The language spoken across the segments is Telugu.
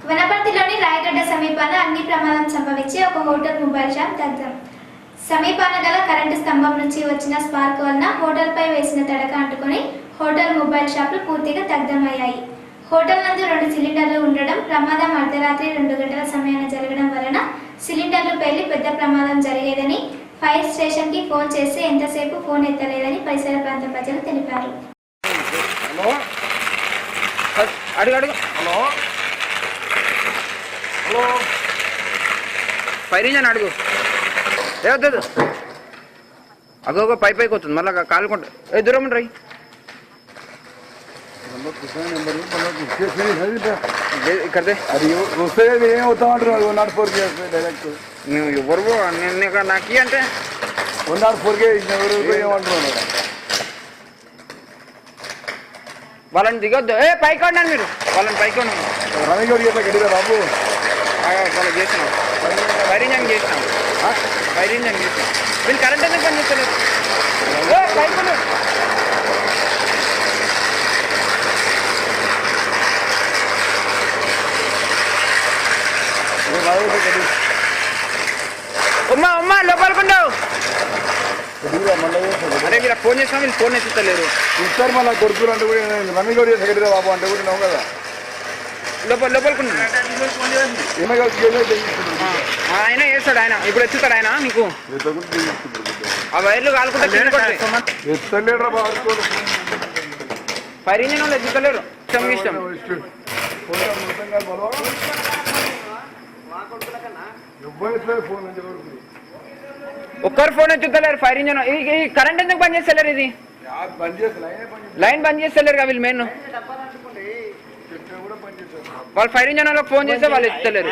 వనపర్తిలోని రాయగడ్డ సమీపాన అగ్ని ప్రమాదం సంభవించి ఒక హోటల్ మొబైల్ షాప్ దగ్ధం. సమీపాన గల కరెంటు స్తంభం నుంచి వచ్చిన స్పార్క్ వలన హోటల్పై వేసిన తడక అంటుకొని హోటల్ మొబైల్ షాపులు పూర్తిగా దగ్ధమయ్యాయి. హోటల్ నందు 2 సిలిండర్లు ఉండడం, ప్రమాదం అర్ధరాత్రి 2 గంటల సమయాన జరగడం వలన సిలిండర్లు పేలి పెద్ద ప్రమాదం జరిగేదని ఫైర్ స్టేషన్కి ఫోన్ చేస్తే ఎంతసేపు ఫోన్ ఎత్తలేదని పరిసర ప్రాంత ప్రజలు తెలిపారు. ఫైర్ ఇంజన్ అడుగు ఏవద్దు అగోగో పైకి వస్తుంది మళ్ళీ కాలుకుంటా దూరం రై ఇక్కడ నువ్వు ఎవరు నాకు అంటే 104కే ఏమంటున్నాను వాళ్ళని దిగొద్దు. పైకి ఉన్నాను మీరు వాళ్ళని పైకి ఉన్నాను రవి గౌడ్ గడిగా బాబు వాళ్ళకి చేసినాం ఫైర్ ఇంజన్ చేసినాం వీళ్ళు కరెంట్ ఎందుకు పని చేస్తలేదు పైకి ఉన్నారు అమ్మా లోపలికుండావు అరే మీరు ఫోన్ చేసినా వీళ్ళు ఫోన్ ఎత్తుతలేరు ఇస్తారు మళ్ళీ కొడుకులు అంటే కూడా రవి గౌడ్ గడిగా బాబు అంటే కూడా నవ్వు కదా లోపలికున్నాను ఆయన వేస్తాడు. ఆయన ఇప్పుడు ఎత్తుతాడు ఆయన నీకు ఆ వైర్లు కాలుకుంటే ఫైర్ ఇంజిన్ వాళ్ళు ఎత్తుతలేరు ఇష్టం ఒక్కరు ఫోన్ ఎత్తుతలేరు ఫైర్ ఇంజిన్. ఈ కరెంట్ ఎందుకు బంద్ చేస్తలేరు? ఇది లైన్ బంద్ చేస్తలేరు కదా వీళ్ళు. మెయిన్ వాళ్ళు ఫైర్ ఇంజన్ వాళ్ళకి ఫోన్ చేస్తే వాళ్ళు ఎత్తలేరు.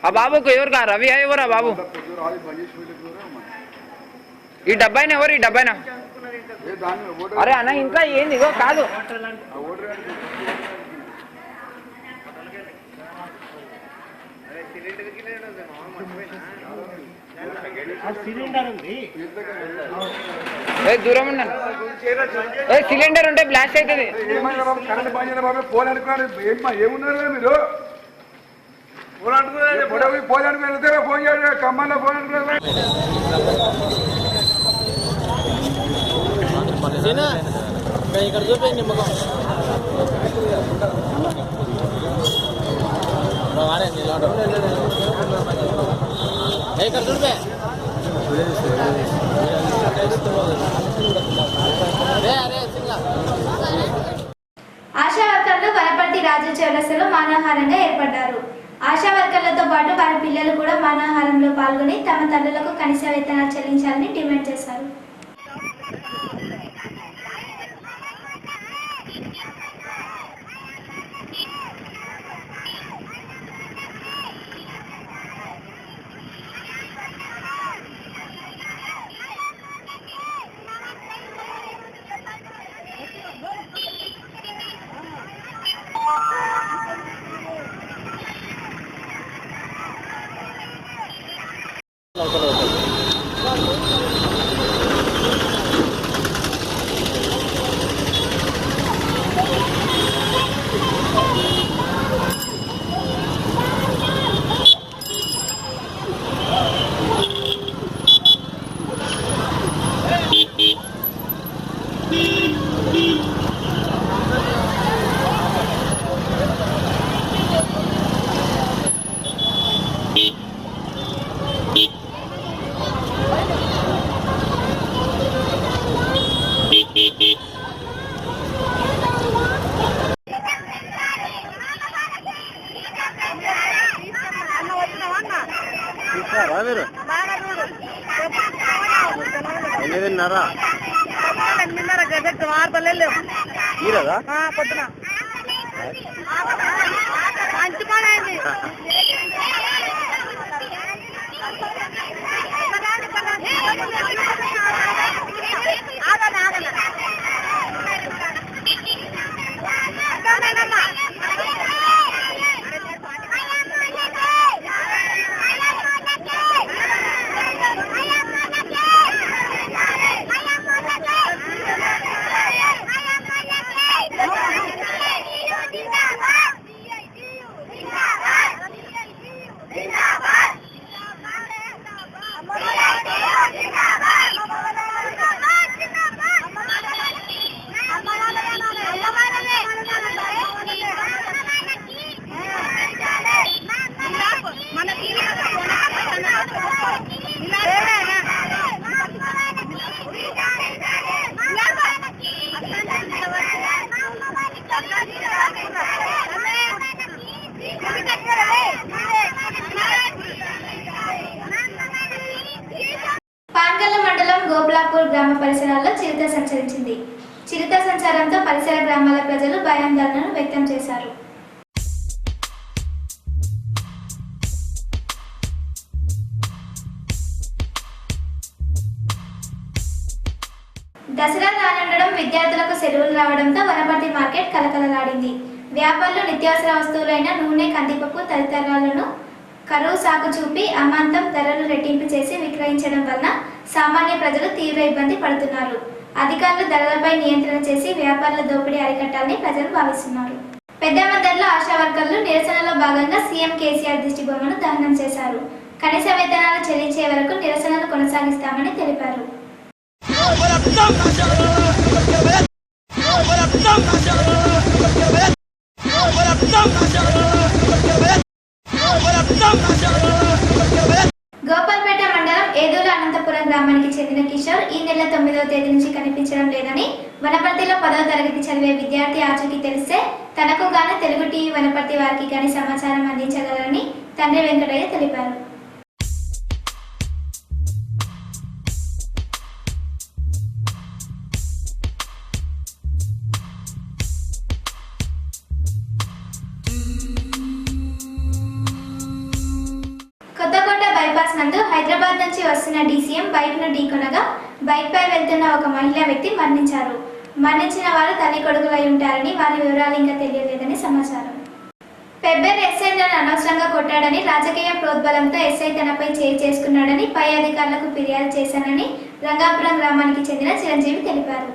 ఆ బాబుకు ఎవరు కా రవి ఎవరా బాబు? ఈ డబ్బాయినా ఎవరు? ఈ డబ్బాయినా అరే అన్న ఇంకా ఏంది ఇగో కాదు దూరం ఉన్నాను. సిలిండర్ ఉంటే బ్లాస్ట్ అవుతుంది. ఫోన్ అనుకున్నాడు ఏమున్నారు మీరు ఫోన్ అనుకుని ఫోన్ చేయాలి కమ్మల్లో ఫోన్ అనుకున్నారు. ఇక్కడ చూపే నిమ్మకం ఇక్కడ చూపే ఆశా వర్కర్లు వనపర్తి రాజు చౌరస్తలో మానవహారంగా ఏర్పడ్డారు. ఆశా వర్కర్లతో పాటు వారి పిల్లలు కూడా మానవహారంలో పాల్గొని తమ తల్లులకు కనీస వేతనాలు చెల్లించాలని డిమాండ్ చేశారు. పొద్దున మంచి పని అయింది. రంగాపూర్ గ్రామ పరిసరాల్లో చిరుత సంచరించింది. చిరుత సంచారంతో పరిసర గ్రామాల ప్రజలు భయాందోళనను వ్యక్తం చేశారు. దసరా రానుండడం, విద్యార్థులకు సెలవులు రావడంతో వనపర్తి మార్కెట్ కలకలలాడింది. వ్యాపారులు నిత్యావసర వస్తువులైన నూనె, కందిపప్పు తదితరాలను కరువు సాకు చూపి అమాంతం ధరలు రెట్టింపు చేసి విక్రయించడం వలన సామాన్య ప్రజలు తీవ్ర ఇబ్బంది పడుతున్నారు. అధికారులు ధరలపై నియంత్రణ చేసి వ్యాపారుల దోపిడీ అరికట్టాలని ప్రజలు భావిస్తున్నారు. పెద్దమందర్లో ఆశా వర్కర్లు నిరసనలో భాగంగా సీఎం కేసీఆర్ దిష్టి బొమ్మను దహనం చేశారు. కనీస వేతనాలు చెల్లించే వరకు నిరసనలు కొనసాగిస్తామని తెలిపారు. గోపాల్పేట మండలం ఏదూరు అనంతపురం గ్రామానికి చెందిన కిషోర్ ఈ నెల 9వ తేదీ నుంచి కనిపించడం లేదని, వనపర్తిలో 10వ తరగతి చదివే విద్యార్థి ఆచూకీ తెలిస్తే తనకు గాను తెలుగు టీవీ వనపర్తి వారికి గాని సమాచారం అందించగలరని తండ్రి వెంకటయ్య తెలిపారు. కొత్తకోట బైపాస్ నందు హైదరాబాద్ నుంచి వస్తున్న డీసీఎం బైక్ ను ఢీకొనగా బైక్ పై వెళ్తున్న ఒక మహిళా వ్యక్తి మరణించారు. మరణించిన వారు తల్లి కొడుకులై ఉంటారని, వారి వివరాలు ఇంకా తెలియలేదని సమాచారం. పెబ్బేర్ ఎస్ఐ నన్ను అనవసరంగా కొట్టాడని, రాజకీయ ప్రోద్బలంతో ఎస్ఐ తనపై చేయి చేసుకున్నాడని పై అధికారులకు ఫిర్యాదు చేశానని రంగాపురం గ్రామానికి చెందిన చిరంజీవి తెలిపారు.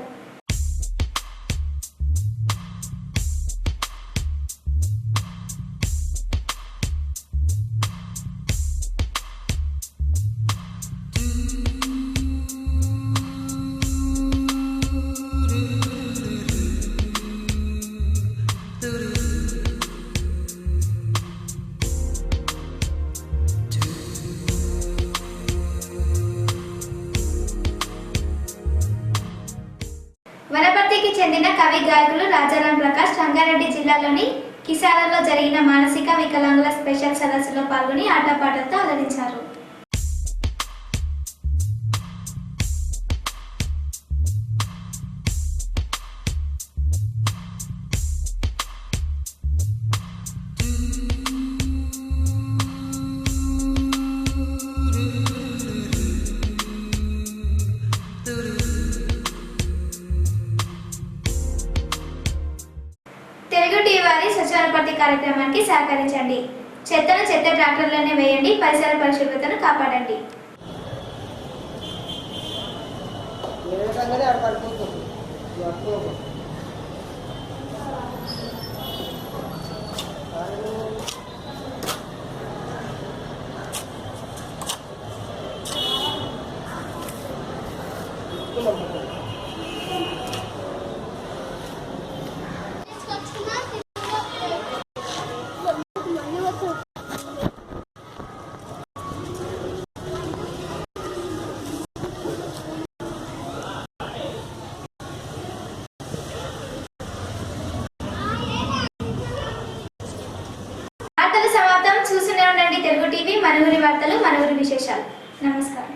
వనపర్తికి చెందిన కవి గాయకులు రాజారాం ప్రకాష్ రంగారెడ్డి జిల్లాలోని కిసాలలో జరిగిన మానసిక వికలాంగుల స్పెషల్ సదస్సులో పాల్గొని ఆటపాటలతో అలరించారు. తెలుగు టీవీ వారి స్వచ్ఛవనపర్తి కార్యక్రమానికి సహకరించండి. చెత్తను చెత్త ట్రాక్టర్లోనే వేయండి. పరిసర పరిశుభ్రతను కాపాడండి. వార్తలు సమాప్తం. చూస్తూనే ఉండండి తెలుగు టీవీ. మన ఊరి వార్తలు, మన ఊరి విశేషాలు. నమస్కారం.